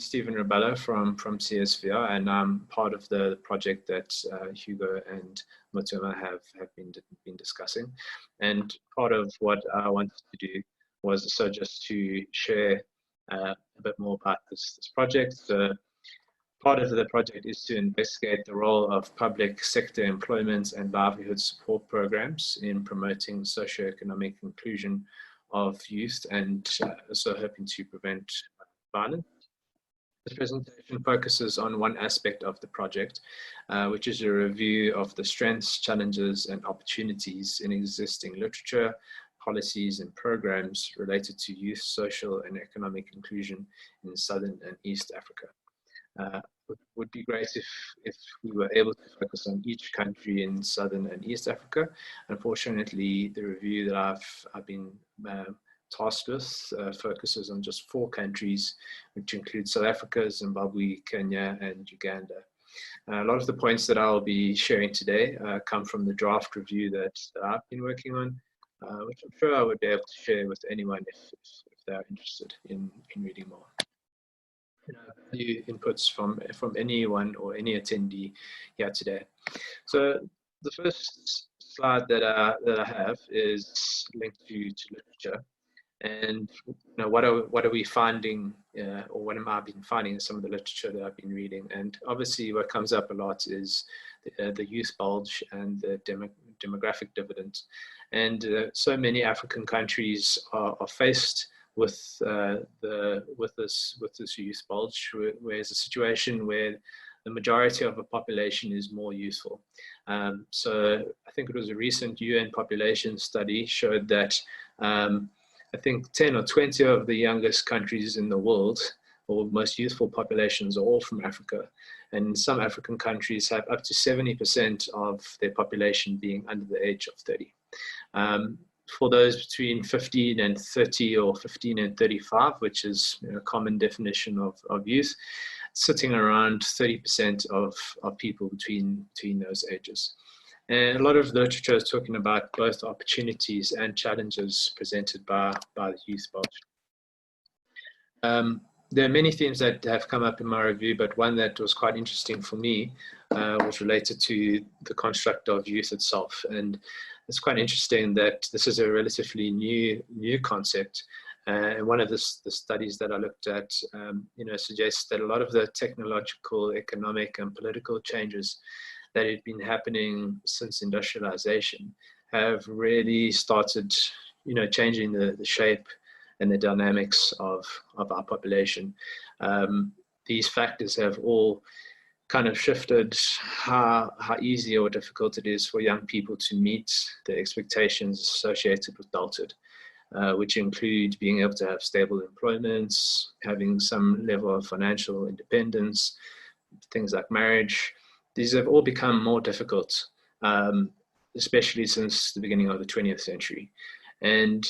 Stephen Rebello from CSVR, and I'm part of the project that Hugo and Mutuma have been discussing. And part of what I wanted to do was also just to share a bit more about this project. So part of the project is to investigate the role of public sector employment and livelihood support programs in promoting socioeconomic inclusion of youth, and also hoping to prevent violence. This presentation focuses on one aspect of the project, which is a review of the strengths, challenges, and opportunities in existing literature, policies, and programs related to youth social and economic inclusion in Southern and East Africa. It would be great if we were able to focus on each country in Southern and East Africa. Unfortunately, the review that I've been tasked with focuses on just 4 countries, which include South Africa, Zimbabwe, Kenya, and Uganda. A lot of the points that I'll be sharing today come from the draft review that I've been working on, which I'm sure I would be able to share with anyone if they're interested in reading more. Value inputs from anyone or any attendee here today. So the first slide that I have is linked to literature, and what are we finding, or what am I been finding in some of the literature that I've been reading. And obviously what comes up a lot is the youth bulge and the demographic dividend. And so many African countries are faced with this youth bulge, where it's a situation where the majority of a population is more youthful. So I think it was a recent UN population study showed that I think 10 or 20 of the youngest countries in the world, or most youthful populations, are all from Africa. And some African countries have up to 70% of their population being under the age of 30. For those between 15 and 30 or 15 and 35, which is a common definition of youth, sitting around 30% of people between those ages. And a lot of literature is talking about both opportunities and challenges presented by the youth bulge. There are many themes that have come up in my review, but one that was quite interesting for me was related to the construct of youth itself. And it's quite interesting that this is a relatively new concept. And one of the studies that I looked at, suggests that a lot of the technological, economic, and political changes that have been happening since industrialization have really started, changing the shape and the dynamics of our population. These factors have all kind of shifted how easy or difficult it is for young people to meet the expectations associated with adulthood, which include being able to have stable employments, having some level of financial independence, things like marriage. These have all become more difficult, especially since the beginning of the 20th century. And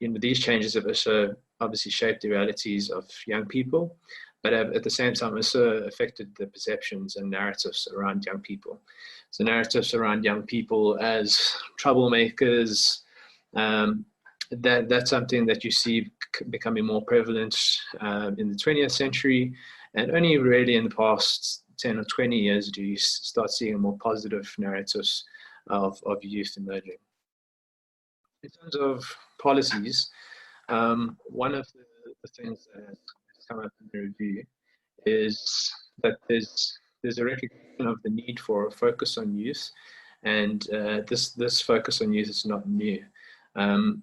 these changes have also obviously shaped the realities of young people, but have at the same time also affected the perceptions and narratives around young people. So narratives around young people as troublemakers, that's something that you see becoming more prevalent in the 20th century, and only really in the past 10 or 20 years do you start seeing more positive narratives of youth emerging. In terms of policies, one of the things that has come up in the review is that there's a recognition of the need for a focus on youth, and this focus on youth is not new.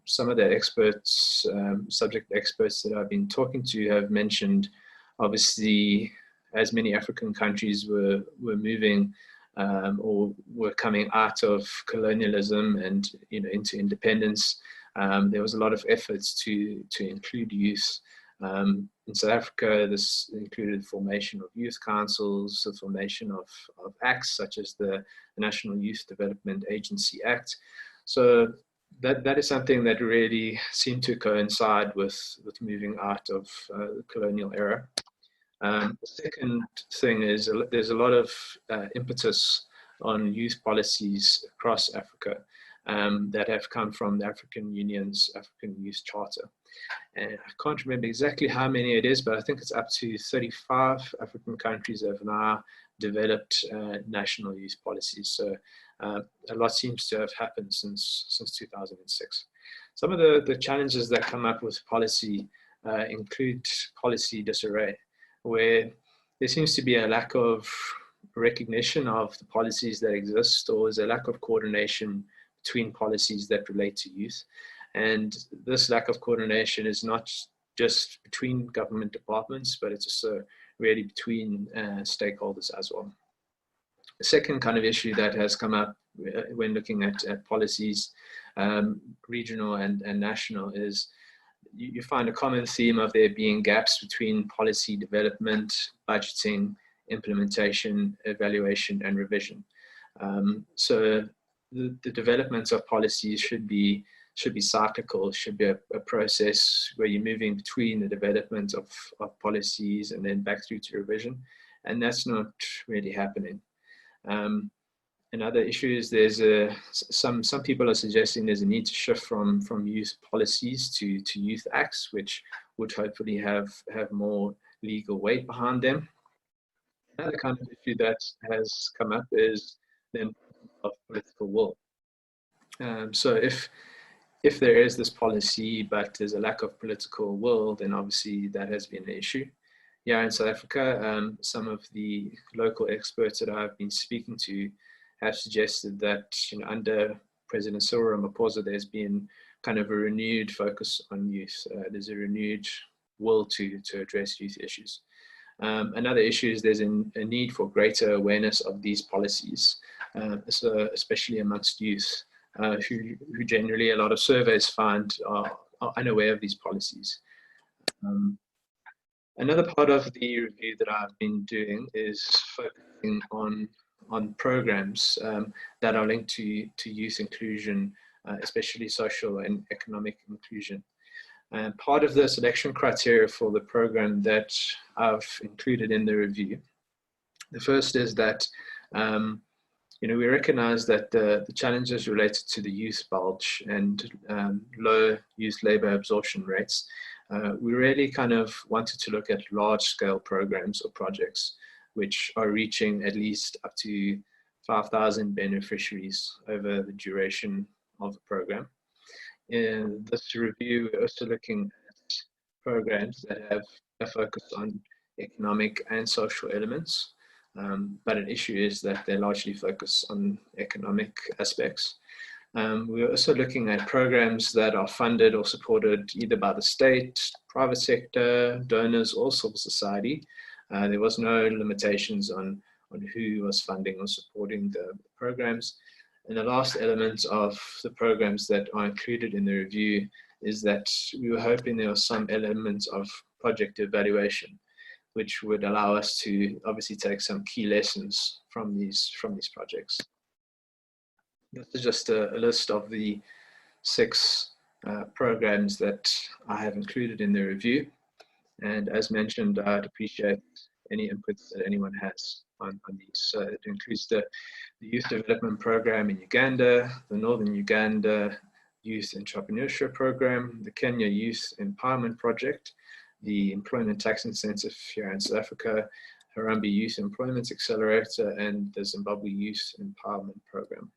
Some of the experts, subject experts that I've been talking to have mentioned, obviously, as many African countries were moving or were coming out of colonialism and into independence, there was a lot of efforts to include youth. In South Africa, this included formation of youth councils, the formation of acts such as the National Youth Development Agency Act. So that is something that really seemed to coincide with moving out of the colonial era. The second thing is there's a lot of impetus on youth policies across Africa that have come from the African Union's African Youth Charter. And I can't remember exactly how many it is, but I think it's up to 35 African countries have now developed national youth policies. So a lot seems to have happened since 2006. Some of the challenges that come up with policy include policy disarray, where there seems to be a lack of recognition of the policies that exist, or is a lack of coordination between policies that relate to youth. And this lack of coordination is not just between government departments, but it's also really between stakeholders as well. The second kind of issue that has come up when looking at policies, regional and national, is you find a common theme of there being gaps between policy development, budgeting, implementation, evaluation, and revision. So the development of policies should be cyclical, should be a process where you're moving between the development of policies and then back through to revision. And that's not really happening. Another issue is there's some people are suggesting there's a need to shift from youth policies to youth acts, which would hopefully have more legal weight behind them. Another kind of issue that has come up is the importance of political will. So if there is this policy, but there's a lack of political will, then obviously that has been an issue. Yeah, in South Africa, some of the local experts that I've been speaking to have suggested that under President Cyril Ramaphosa, there's been kind of a renewed focus on youth. There's a renewed will to address youth issues. Another issue is there's a need for greater awareness of these policies, so especially amongst youth, who generally a lot of surveys find are unaware of these policies. Another part of the review that I've been doing is focusing on programs that are linked to youth inclusion, especially social and economic inclusion. And part of the selection criteria for the program that I've included in the review, the first is that we recognize that the challenges related to the youth bulge and low youth labor absorption rates, we really kind of wanted to look at large-scale programs or projects which are reaching at least up to 5,000 beneficiaries over the duration of the program. In this review, we're also looking at programs that have a focus on economic and social elements, but an issue is that they largely focus on economic aspects. We're also looking at programs that are funded or supported either by the state, private sector, donors, or civil society. There was no limitations on who was funding or supporting the programs. And the last element of the programs that are included in the review is that we were hoping there was some element of project evaluation, which would allow us to obviously take some key lessons from these projects. This is just a list of the 6 programs that I have included in the review. And as mentioned, I'd appreciate any inputs that anyone has on these. So it includes the Youth Development Program in Uganda, the Northern Uganda Youth Entrepreneurship Program, the Kenya Youth Empowerment Project, the Employment Tax Incentive here in South Africa, Harambee Youth Employment Accelerator, and the Zimbabwe Youth Empowerment Program.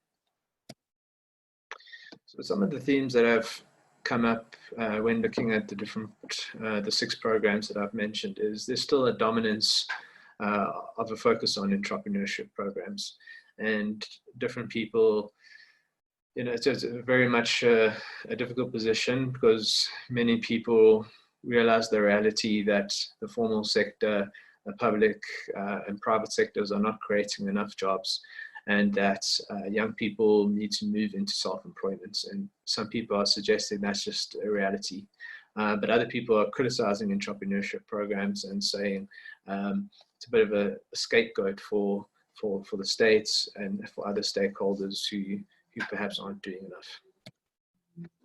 So some of the themes that have come up when looking at the 6 programs that I've mentioned is there's still a dominance of a focus on entrepreneurship programs, and different people, it's very much a difficult position because many people realize the reality that the formal sector, the public and private sectors are not creating enough jobs, and that young people need to move into self-employment. And some people are suggesting that's just a reality. But other people are criticizing entrepreneurship programs and saying it's a bit of a scapegoat for the states and for other stakeholders who perhaps aren't doing enough.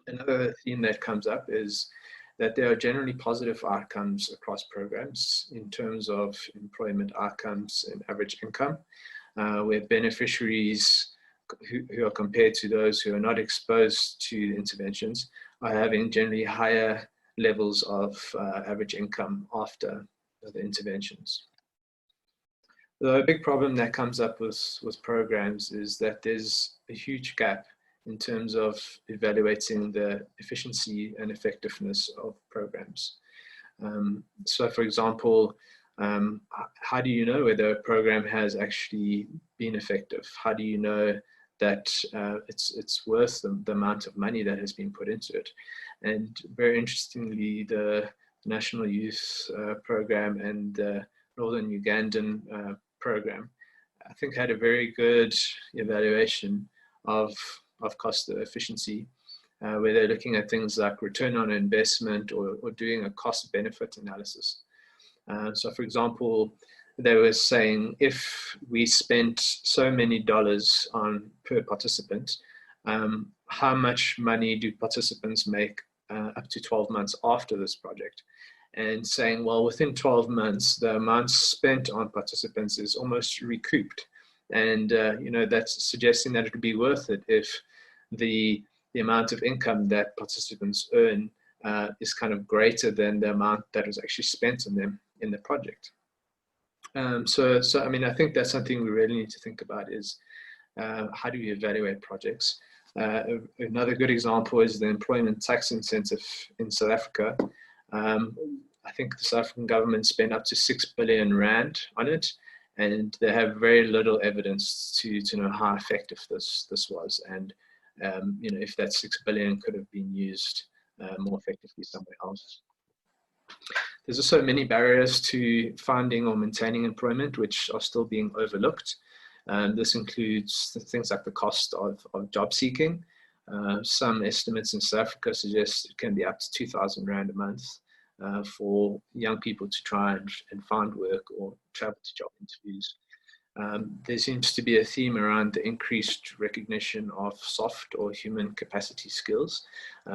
Another theme that comes up is that there are generally positive outcomes across programs in terms of employment outcomes and average income, where beneficiaries who are compared to those who are not exposed to interventions are having generally higher levels of average income after the interventions. The big problem that comes up with programs is that there's a huge gap in terms of evaluating the efficiency and effectiveness of programs. So for example, how do you know whether a program has actually been effective? How do you know that it's worth the amount of money that has been put into it? And very interestingly, the National Youth Program and the Northern Ugandan program, I think, had a very good evaluation of cost efficiency, where they're looking at things like return on investment or doing a cost benefit analysis. So for example, they were saying if we spent so many dollars on per participant, how much money do participants make up to 12 months after this project? And saying, well, within 12 months, the amount spent on participants is almost recouped. And, that's suggesting that it would be worth it if the amount of income that participants earn is kind of greater than the amount that was actually spent on them in the project. So I mean, I think that's something we really need to think about is how do we evaluate projects? Another good example is the employment tax incentive in South Africa. I think the South African government spent up to 6 billion rand on it, and they have very little evidence to know how effective this was, and if that 6 billion could have been used more effectively somewhere else. There's also many barriers to finding or maintaining employment which are still being overlooked. This includes things like the cost of job seeking. Some estimates in South Africa suggest it can be up to 2,000 rand a month for young people to try and find work or travel to job interviews. There seems to be a theme around the increased recognition of soft or human capacity skills.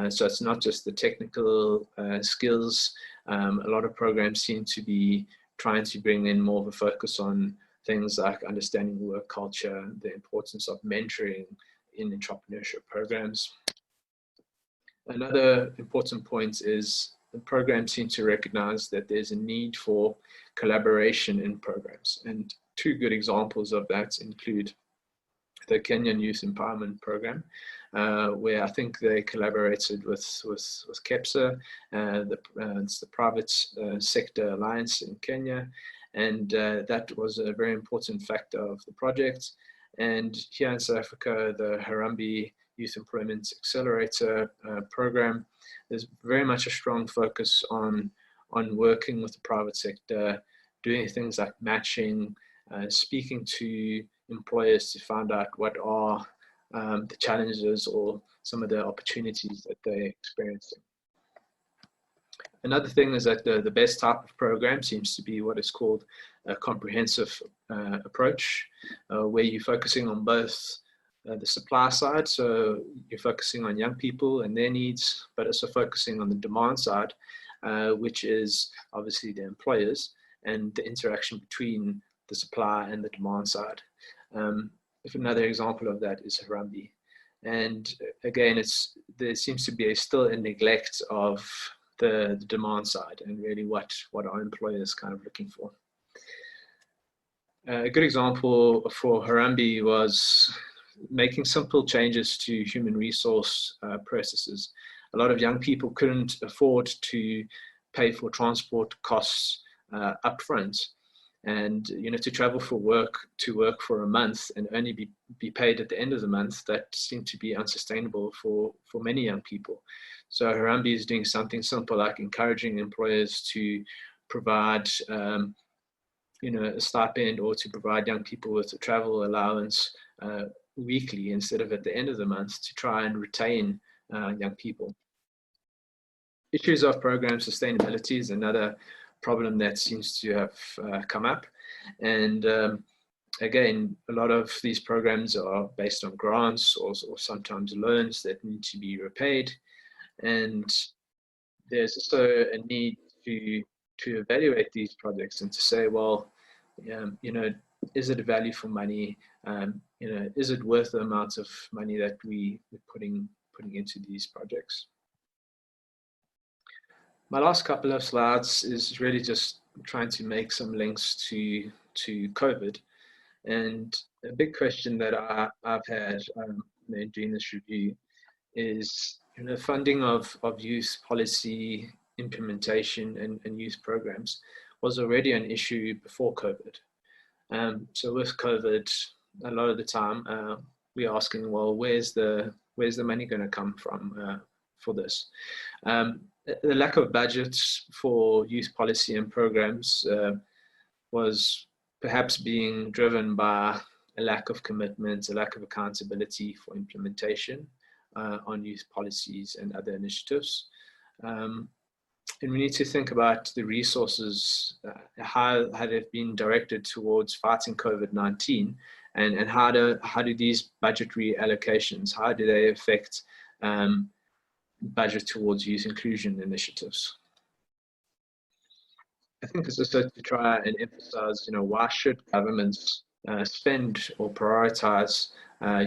So it's not just the technical skills. A lot of programs seem to be trying to bring in more of a focus on things like understanding work culture, the importance of mentoring in entrepreneurship programs. Another important point is the programs seem to recognize that there's a need for collaboration in programs. And two good examples of that include the Kenyan Youth Empowerment Program, where I think they collaborated with KEPSA, it's the private sector alliance in Kenya, and that was a very important factor of the project. And here in South Africa, the Harambee Youth Employment Accelerator program, there's very much a strong focus on working with the private sector, doing things like matching, speaking to employers to find out what are the challenges or some of the opportunities that they're experiencing. Another thing is that the best type of program seems to be what is called a comprehensive approach, where you're focusing on both the supply side, so you're focusing on young people and their needs, but also focusing on the demand side, which is obviously the employers and the interaction between the supply and the demand side. If another example of that is Harambee. And again, there seems to be still a neglect of the demand side and really what our employers kind of looking for. A good example for Harambee was making simple changes to human resource processes. A lot of young people couldn't afford to pay for transport costs upfront, and to travel for work for a month and only be paid at the end of the month, that seemed to be unsustainable for many young people. So Harambee is doing something simple like encouraging employers to provide a stipend or to provide young people with a travel allowance weekly instead of at the end of the month to try and retain young people. Issues of program sustainability is another problem that seems to have come up. And again, a lot of these programs are based on grants or sometimes loans that need to be repaid. And there's also a need to evaluate these projects and to say, well, is it a value for money? Is it worth the amount of money that we're putting into these projects? My last couple of slides is really just trying to make some links to COVID. And a big question that I've had doing this review is, funding of youth policy implementation and youth programs was already an issue before COVID. So with COVID, a lot of the time we're asking, well, where's the money going to come from for this? The lack of budgets for youth policy and programs was perhaps being driven by a lack of commitment, a lack of accountability for implementation on youth policies and other initiatives. And we need to think about the resources, how they've been directed towards fighting COVID-19, and how do these budgetary allocations, how do they affect budget towards youth inclusion initiatives? I think it's also to try and emphasize, why should governments spend or prioritize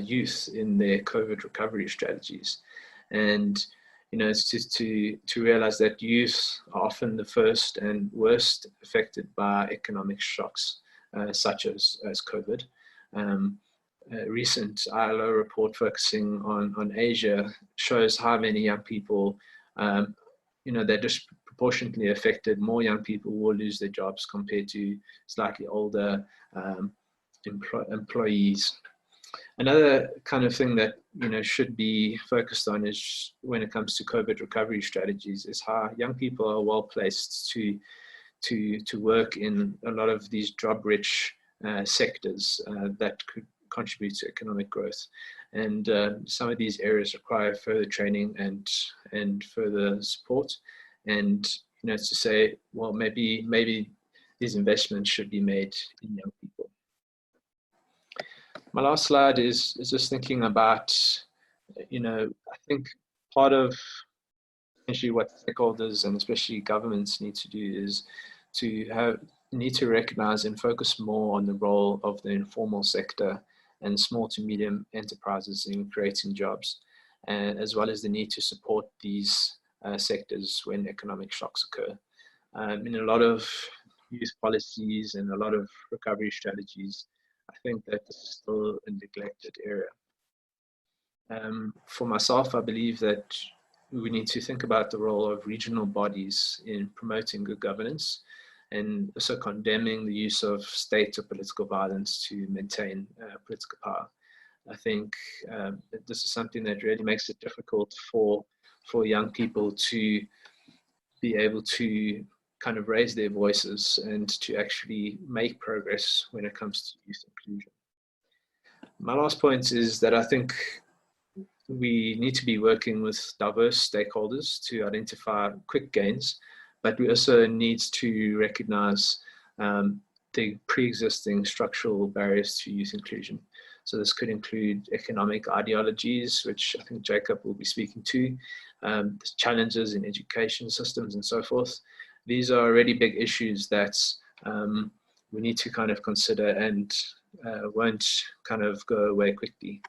youth in their COVID recovery strategies? And it's just to realize that youth are often the first and worst affected by economic shocks, such as COVID. A recent ILO report focusing on Asia shows how many young people, they're disproportionately affected. More young people will lose their jobs compared to slightly older employees. Another kind of thing that should be focused on is, when it comes to COVID recovery strategies, is how young people are well placed to work in a lot of these job-rich sectors that could contribute to economic growth. And some of these areas require further training and further support. And to say, well, maybe these investments should be made in young people. My last slide is just thinking about, I think part of essentially what stakeholders and especially governments need to do is need to recognize and focus more on the role of the informal sector and small to medium enterprises in creating jobs, as well as the need to support these sectors when economic shocks occur. In a lot of youth policies and a lot of recovery strategies, I think that this is still a neglected area. For myself, I believe that we need to think about the role of regional bodies in promoting good governance, and also condemning the use of state or political violence to maintain political power. I think that this is something that really makes it difficult for young people to be able to kind of raise their voices and to actually make progress when it comes to youth inclusion. My last point is that I think we need to be working with diverse stakeholders to identify quick gains, but we also need to recognize the pre-existing structural barriers to youth inclusion. So this could include economic ideologies, which I think Jacob will be speaking to, challenges in education systems and so forth. These are already big issues that we need to kind of consider and won't kind of go away quickly.